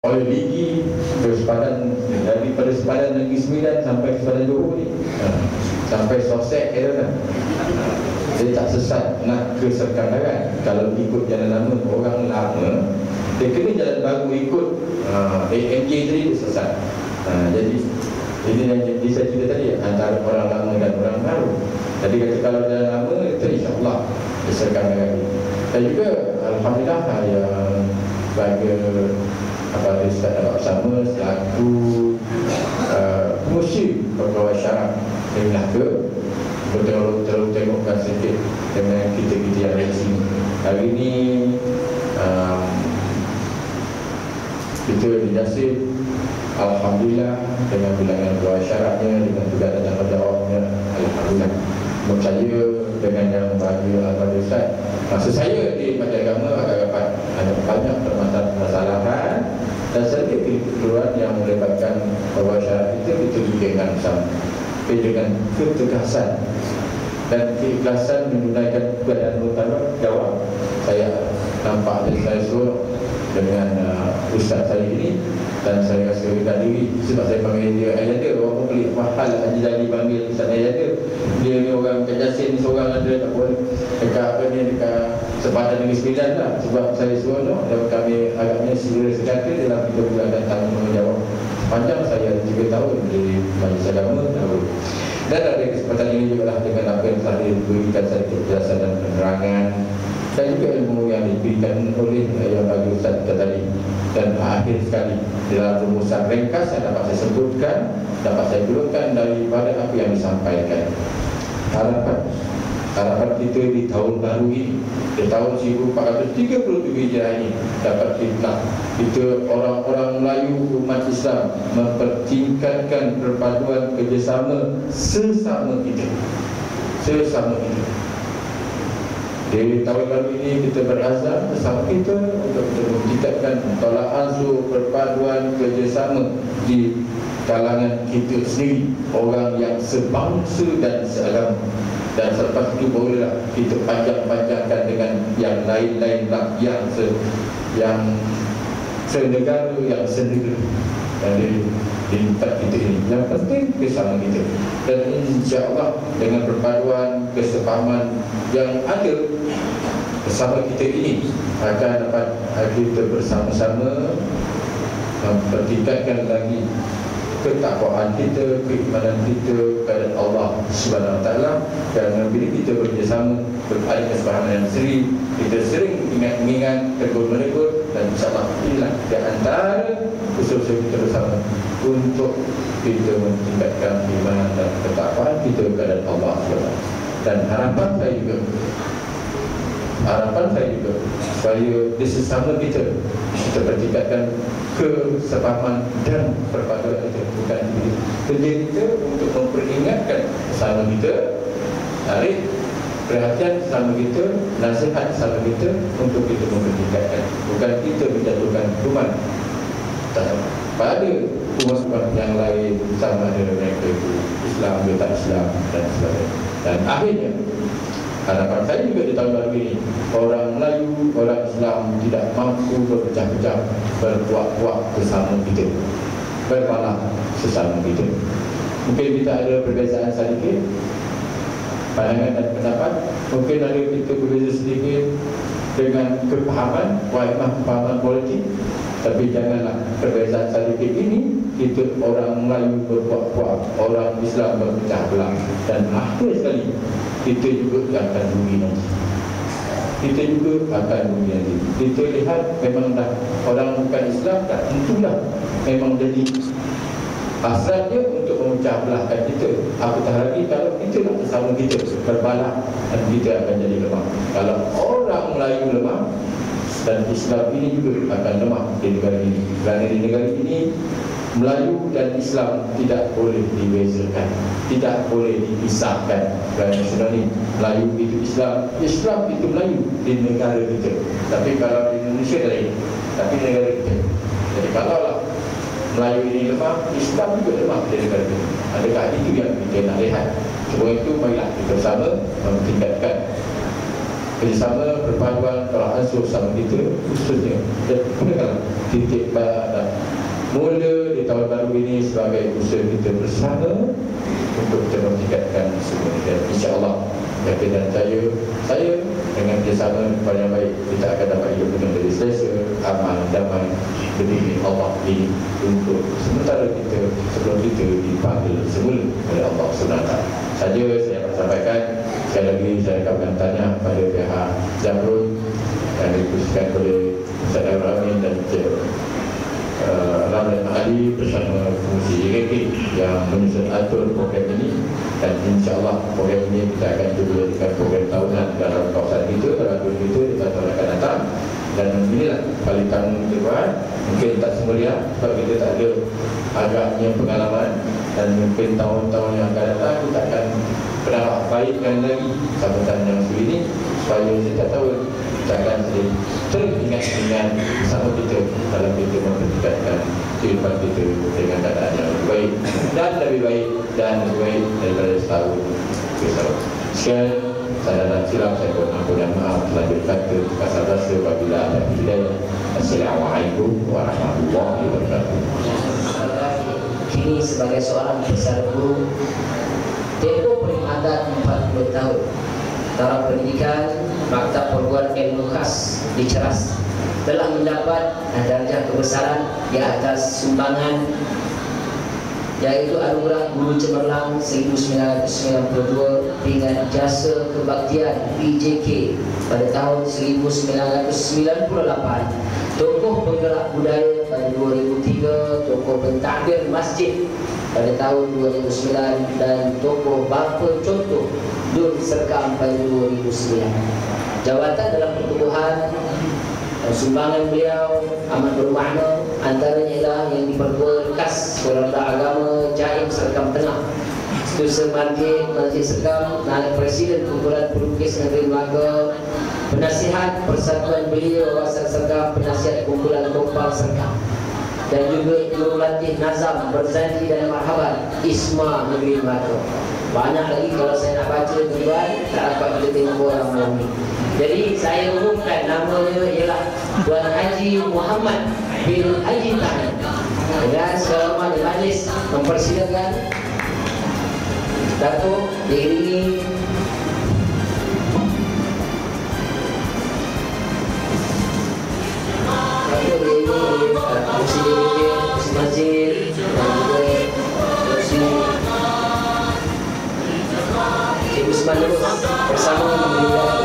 oleh Ligi ke sepadan, daripada sepadan Negeri Sembilan sampai ke sepadan Johor ni, sampai Sosek kan. Dia tak sesat nak ke Serkandaran. Kalau ikut jalan lama, orang lama dia kena jalan baru ikut AMJ tadi, dia sesat. Jadi ini yang saya cerita tadi, antara orang lama dan orang baru. Jadi kata kalau jalan lama itu insyaAllah di Serkandaran. Dan juga alhamdulillah yang bagi Ustaz dapat bersama selaku pengusi pegawai syarat di Melaka, betul-betul tengokkan sedikit dengan kita-kita yang ada di sini. Hari ini kita dijasih alhamdulillah dengan bilangan pegawai syaratnya, dengan juga datang jawabnya, alhamdulillah. Menurut saya dengan yang bagi Al-Fadhil Ustaz, masa saya di Majlis Agama agak dapat ada banyak permasalahan dan sedikit keperluan yang melibatkan pegawai syarat itu dengan sama, dengan ketegasan dan keikhlasan menunaikan keadaan bertanggungjawab. Saya nampak saya suruh dengan Ustaz saya ini, dan saya rasa dekat diri sebab saya panggil dia Ayada. Orang pun pelik, mahal Haji Zali panggil Ustaz Ayada. Dia ni orang Kajasin seorang ada tak boleh dekat apa ni, dekat sepadan Negeri Sembilan lah. Sebab saya suruh dan kami agaknya serius sekali dalam kita bulan tanggungjawab. Panjang saya ada 3 tahun di Majlis Agama dahulu. Dan ada kesempatan ini juga lah dengan apa yang telah diberikan saya kejelasan dan penerangan, dan juga ilmu yang diberikan oleh yang bagi Ustaz kita tadi. Dan akhir sekali dalam rumusan ringkas yang dapat saya sebutkan, dapat saya turutkan daripada apa yang disampaikan. Harapan kita di tahun baru ini, di tahun 1437 Hijrah ini, dapat kita orang-orang Melayu umat Islam mempertingkatkan perpaduan kerjasama sesama kita. Di tahun baru ini kita berazam bersama kita untuk meningkatkan tolak ansur perpaduan kerjasama di kalangan kita sendiri, orang yang sebangsa dan seagama. Dan selepas itu barulah kita panjang-panjangkan dengan yang lain-lain lah, yang senegara, yang senegara. Dan di tempat kita ini yang penting bersama kita, dan insya-Allah dengan perpaduan kesepahaman yang ada bersama kita ini akan dapat kita bersama-sama mempertingkatkan lagi ketakwaan kita, keimanan kita kepada Allah Subhanahu Wa Taala. Dan bila kita bekerjasama berpaling kesepahaman yang seri, kita sering mengingat tegur menegur, dan insyaAllah inilah di antara usaha-usaha kita bersama untuk kita meningkatkan keimanan dan ketakwaan kita kepada Allah Subhanahu. Dan harapan saya juga supaya di sesama kita pertingkatkan kesepahaman dan perpaduan kita, bukan kerja kita untuk memperingatkan sesama kita, tarik perhatian sesama kita, nasihat sesama kita untuk kita mempertingkatkan, bukan kita menjatuhkan hukuman pada umat yang lain, sama ada mereka itu Islam atau tak Islam dan sebagainya. Dan akhirnya harapan saya juga di tahun baru ini, orang Melayu, orang Islam tidak mampu berpecah-pecah, berpuak-puak bersama kita, bermalah sesama kita. Mungkin kita ada perbezaan sedikit pandangan dan pendapat, mungkin ada kita berbeza sedikit dengan kepahaman, kepahaman politik, tapi janganlah perbezaan sedikit ini kita orang Melayu berpuak-puak, orang Islam berpecah belah, dan akhir sekali kita juga akan rugi nanti. Kita lihat memang dah orang bukan Islam dah tentulah memang jadi hasratnya untuk memecah belahkan kita. Apatah lagi kalau kita nak bersama kita berbalah, dan kita akan jadi lemah. Kalau orang Melayu lemah, dan Islam ini juga akan lemah di negara ini. Kerana di negara ini Melayu dan Islam tidak boleh dibezakan, tidak boleh dipisahkan. Kerana sebenarnya Melayu itu Islam, Islam itu Melayu di negara kita. Tapi kalau di Indonesia lain, tapi di negara kita. Jadi kalaulah Melayu ini lemah, Islam juga lemah di negara kita. Adakah itu yang kita nak lihat? Sebab itu marilah kita bersama meningkatkan kerjasama, perpaduan, tolak ansur sama kita, khususnya dan gunakan titik ini sebagai usaha kita bersama untuk kita meningkatkan semua ini. Dan insya-Allah yakin dan saya dengan kerjasama kepada yang baik kita akan dapat hidup dengan lebih selesa, aman, damai demi Allah ini untuk sementara kita sebelum kita dipanggil semula oleh Allah SWT. Saja saya akan sampaikan. Sekali lagi saya akan tanya pada pihak Jamrud yang dikhususkan oleh Ustaz Amin dan Ramlan Ali bersama Fungsi JKK yang menyusun atur program ini. Dan insya-Allah program ini kita akan cuba jadikan program tahunan dalam kawasan kita, dalam dunia kita di tahun akan datang. Dan inilah palitan terbaik. Mungkin tak semua lihat sebab kita tak ada agaknya pengalaman, dan mungkin tahun-tahun yang akan datang kita akan pernah baikkan lagi sambutan yang ini supaya setiap tahun kita akan teringat-ingat bersama kita dalam kita mempertingkatkan kehidupan kita dengan keadaan yang lebih baik dan lebih baik dan lebih baik daripada setahun ke tahun. Sekian, saya dan silap saya mohon ampun dan maaf selanjut kata kasar rasa apabila ada hidayah. Assalamualaikum warahmatullahi wabarakatuh. Kini sebagai seorang peserta guru, tempoh perkhidmatan 40 tahun dalam pendidikan Maktab Perguruan Ilmu Khas di Ceras telah mendapat darjah kebesaran di atas sumbangan, yaitu Anugerah Guru Cemerlang 1992 dengan Jasa Kebaktian PJK pada tahun 1998, Tokoh Penggerak Budaya pada 2003, Tokoh Pentadbir Masjid pada tahun 2009 dan Tokoh Bapa Contoh Dun Serkam pada 2009. Jawatan dalam pertubuhan dan sumbangan beliau amat bermakna, antaranya ialah yang diperbekas Sekolah Agama Jaim Serkam Tengah, Setusa Margit Masjid Serkam, Naib Presiden Kumpulan Pelukis Negeri Melaka, Penasihat Persatuan Belia Wawasan Serkam, Penasihat Kumpulan Kompal Serkam, dan juga Jurulatih Nazam Berzanji dan Marhaban ISMA Negeri Melaka. Banyak lagi kalau saya nak baca tuan, tak dapat kita tengok orang malam ni. Jadi saya umumkan namanya ialah Tuan Haji Muhammad bin Haji Tahir. Dengan segala macam majlis mempersilakan Datuk diiringi Kursi DPP, Kursi Masjid dan juga Kursi Cikgu Usman bersama memberikan